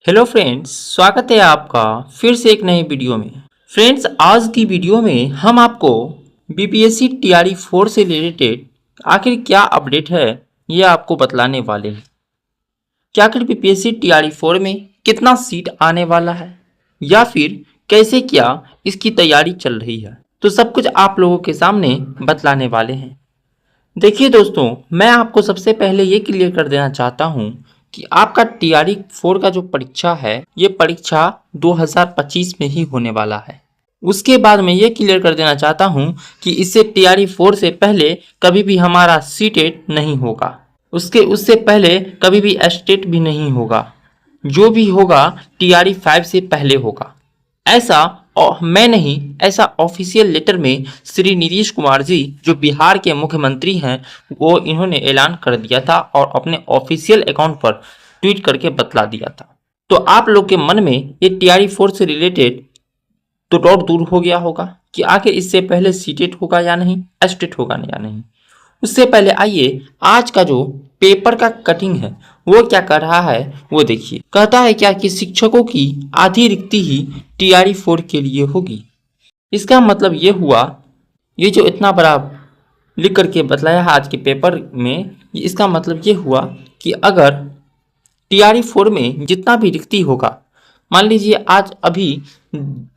Hello friends, स्वागत है आपका फिर से एक नए वीडियो में। फ्रेंड्स, आज की वीडियो में हम आपको बीपीएससी टीआरई 4 से रिलेटेड आखिर क्या अपडेट है ये आपको बतलाने वाले हैं कि आखिर बीपीएससी टीआरई 4 में कितना सीट आने वाला है या फिर कैसे क्या इसकी तैयारी चल रही है, तो सब कुछ आप लोगों के सामने बतलाने वाले हैं। देखिए दोस्तों, मैं आपको सबसे पहले ये क्लियर कर देना चाहता हूँ कि आपका टीआरई 4 का जो परीक्षा है ये परीक्षा 2025 में ही होने वाला है। उसके बाद मैं ये क्लियर कर देना चाहता हूँ कि इससे टीआरई 4 से पहले कभी भी हमारा सीटेट नहीं होगा, उससे पहले कभी भी एस्टेट भी नहीं होगा। जो भी होगा टीआरई 5 से पहले होगा। ऐसा मैं नहीं, ऐसा ऑफिशियल लेटर में श्री नीतीश कुमार जी जो बिहार के मुख्यमंत्री हैं वो इन्होंने ऐलान कर दिया था और अपने ऑफिशियल अकाउंट पर ट्वीट करके बतला दिया था। तो आप लोग के मन में ये टीआरई 4 से रिलेटेड तो डाउट दूर हो गया होगा कि आखिर इससे पहले सीटेट होगा या नहीं, एस्टेट होगा या नहीं। उससे पहले आइए आज का जो पेपर का कटिंग है वो क्या कर रहा है वो देखिए। कहता है क्या कि शिक्षकों की आधी रिक्ति ही टीआरई 4 के लिए होगी। इसका मतलब ये हुआ, ये जो इतना बड़ा लिख करके बतलाया है आज के पेपर में, इसका मतलब ये हुआ कि अगर टीआरई 4 में जितना भी रिक्ति होगा, मान लीजिए आज अभी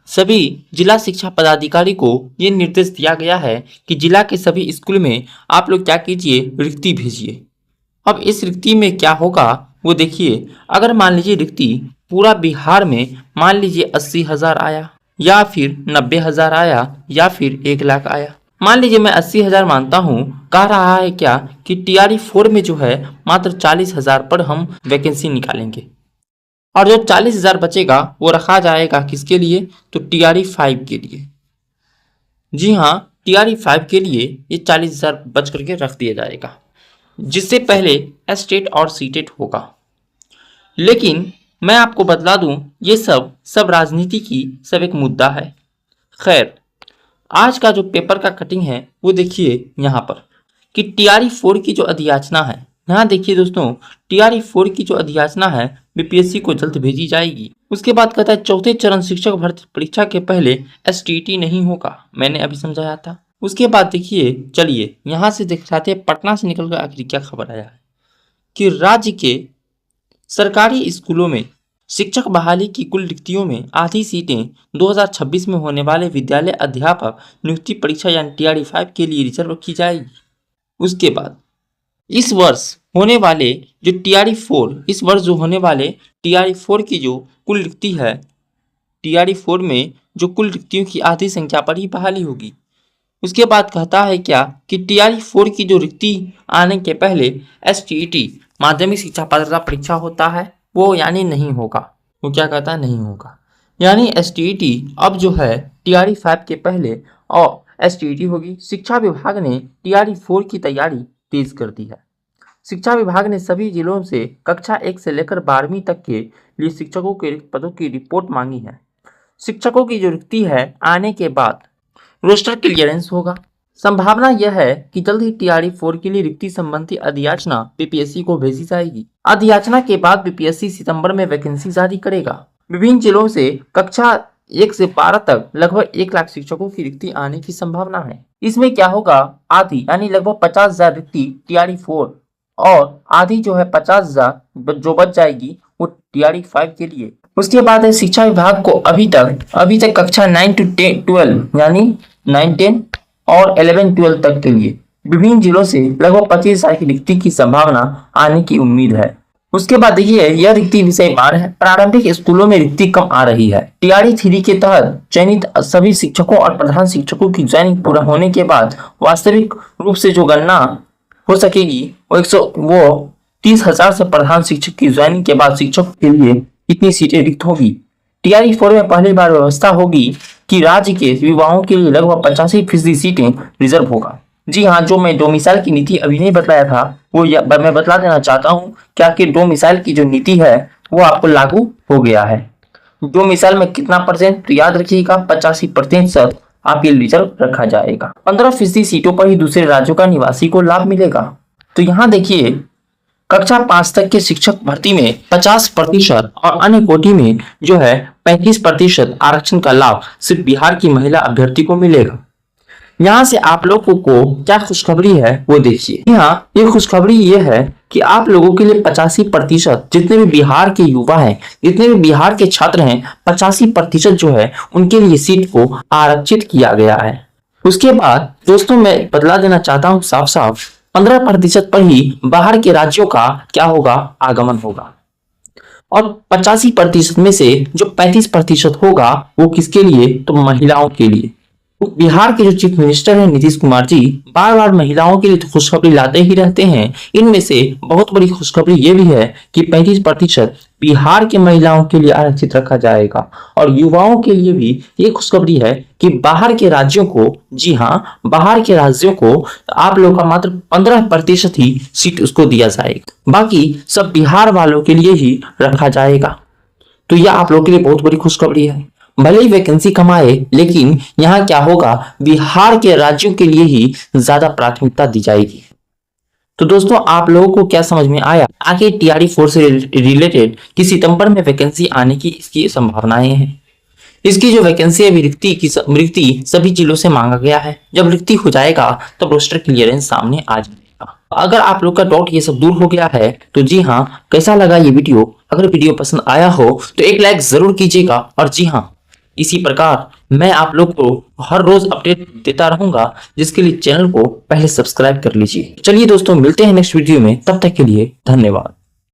सभी जिला शिक्षा पदाधिकारी को ये निर्देश दिया गया है कि जिला के सभी स्कूल में आप लोग क्या कीजिए, रिक्ति भेजिए। अब इस रिक्ति में क्या होगा वो देखिए। अगर मान लीजिए रिक्ति पूरा बिहार में मान लीजिए 80,000 आया या फिर 90,000 आया या फिर 1 लाख आया, मान लीजिए मैं 80,000 मानता हूँ। कह रहा है क्या कि टीआरई 4 में जो है मात्र 40,000 पर हम वैकेंसी निकालेंगे और जो 40,000 बचेगा वो रखा जाएगा किसके लिए, तो टीआरई 5 के लिए। जी हाँ, टीआरई 5 के लिए ये 40,000 बच करके रख दिया जाएगा, जिससे पहले एस्टेट और सीटेट होगा। लेकिन मैं आपको बतला दूं ये सब राजनीति की सब एक मुद्दा है। खैर, आज का जो पेपर का कटिंग है वो देखिए यहाँ पर कि टीआरई 4 की जो अधियाचना है, यहाँ देखिए दोस्तों, टीआरई 4 की जो अधियाचना है बीपीएससी को जल्द भेजी जाएगी। उसके बाद कहता है चौथे चरण शिक्षक भर्ती परीक्षा के पहले एसटीटी नहीं होगा, मैंने अभी समझाया था। उसके बाद देखिए, चलिए यहाँ से दिखाते हैं पटना से निकलकर आखिर क्या खबर आया है कि राज्य के सरकारी स्कूलों में शिक्षक बहाली की कुल रिक्तियों में आधी सीटें 2026 में होने वाले विद्यालय अध्यापक नियुक्ति परीक्षा यानी टीआरई 5 के लिए रिजर्व रखी जाएगी। उसके बाद इस वर्ष होने वाले जो टीआरई 4, इस वर्ष जो होने वाले टीआरई 4 की जो कुल रिक्ति है, टीआरई 4 में जो कुल रिक्तियों की आधी संख्या पर ही बहाली होगी। उसके बाद कहता है क्या कि टीआरई 4 की जो रिक्ति आने के पहले एसटीईटी माध्यमिक शिक्षा पात्रता परीक्षा होता है वो यानी नहीं होगा। वो क्या कहता है, नहीं होगा। यानी एसटीईटी अब जो है टीआरई 5 के पहले और एसटीईटी होगी। शिक्षा विभाग ने टीआरई 4 की तैयारी तेज कर दी है। शिक्षा विभाग ने सभी जिलों से कक्षा 1 से लेकर 12वीं तक के लिए शिक्षकों के रिक्त पदों की रिपोर्ट मांगी है। शिक्षकों की जो रिक्ति है आने के बाद रोस्टर क्लियरेंस होगा। संभावना यह है कि जल्द ही टीआरई 4 के लिए रिक्ति संबंधी अधियाचना बीपीएससी को भेजी जाएगी। अधियाचना के बाद बीपीएससी सितंबर में वैकेंसी जारी करेगा। विभिन्न जिलों से कक्षा 1 से 12 तक लगभग 1 लाख शिक्षकों की रिक्ति आने की संभावना है। इसमें क्या होगा, आधी यानी लगभग 50,000 रिक्ति टीआरई 4 और आधी जो है 50,000 जो बच जाएगी वो टीआरई 5 के लिए। उसके बाद है शिक्षा विभाग को अभी तक कक्षा 9 to 12 यानी 9, 10 और 11, 12 तक के लिए विभिन्न जिलों से लगभग 25,000 की रिक्ति की संभावना आने की उम्मीद है। उसके बाद देखिए, यह रिक्ति विषयवार है। प्रारंभिक स्कूलों में रिक्ति कम आ रही है। टीआरई 3 के तहत चयनित सभी शिक्षकों और प्रधान शिक्षकों की ज्वाइनिंग पूरा होने के बाद वास्तविक रूप से जो गणना हो सकेगी वो 30,000 से प्रधान शिक्षक की ज्वाइनिंग के बाद शिक्षक के लिए इतनी सीटें रिक्त होगी। टीआरई 4 में पहली बार व्यवस्था होगी कि राज्य के युवाओं के लिए लगभग 85% सीटें रिजर्व होगा। जी हाँ, जो मैं डोमिसाइल की नीति अभी नहीं बताया था वो मैं बतला देना चाहता हूँ क्या कि डोमिसाइल की जो नीति है वो आपको लागू हो गया है। डोमिसाइल में कितना परसेंट, तो याद रखिएगा 85% आपके रिजर्व रखा जाएगा। 15% सीटों पर ही दूसरे राज्यों का निवासी को लाभ मिलेगा। तो यहाँ देखिए कक्षा 5 तक के शिक्षक भर्ती में 50% और अन्य कोटि में जो है 35% आरक्षण का लाभ सिर्फ बिहार की महिला अभ्यर्थी को मिलेगा। यहाँ से आप लोगों को क्या खुशखबरी है वो देखिए। यहाँ ये खुशखबरी ये है कि आप लोगों के लिए 85% जितने भी बिहार के युवा हैं, जितने भी बिहार के छात्र हैं, 85% जो है उनके लिए सीट को आरक्षित किया गया है। उसके बाद दोस्तों मैं बतला देना चाहता हूँ साफ साफ, 15% पर ही बाहर के राज्यों का क्या होगा, आगमन होगा। और 85% में से जो 35% होगा वो किसके लिए, तो महिलाओं के लिए। बिहार के जो चीफ मिनिस्टर हैं नीतीश कुमार जी बार बार महिलाओं के लिए तो खुशखबरी लाते ही रहते हैं। इनमें से बहुत बड़ी खुशखबरी ये भी है कि 35% बिहार के महिलाओं के लिए आरक्षित रखा जाएगा। और युवाओं के लिए भी ये खुशखबरी है कि बाहर के राज्यों को, जी हाँ, बाहर के राज्यों को आप लोगों का मात्र 15% ही सीट उसको दिया जाएगा, बाकी सब बिहार वालों के लिए ही रखा जाएगा। तो यह आप लोगों के लिए बहुत बड़ी खुशखबरी है। भले ही वैकेंसी कम आए, लेकिन यहाँ क्या होगा, बिहार के राज्यों के लिए ही ज्यादा प्राथमिकता दी जाएगी। तो दोस्तों आप लोगों को क्या समझ में आया, आखिर टीआरई 4 से रिलेटेड कि सितंबर में वैकेंसी आने की इसकी संभावनाएं हैं। इसकी जो वैकेंसी है रिक्ति सभी जिलों से मांगा गया है। जब रिक्ति हो जाएगा तब रोस्टर क्लियरेंस सामने आ जाएगा। अगर आप लोग का डाउट ये सब दूर हो गया है तो जी हाँ, कैसा लगा ये वीडियो? अगर वीडियो पसंद आया हो तो एक लाइक जरूर कीजिएगा। और जी हाँ, इसी प्रकार मैं आप लोग को हर रोज अपडेट देता रहूंगा, जिसके लिए चैनल को पहले सब्सक्राइब कर लीजिए। चलिए दोस्तों, मिलते हैं नेक्स्ट वीडियो में, तब तक के लिए धन्यवाद।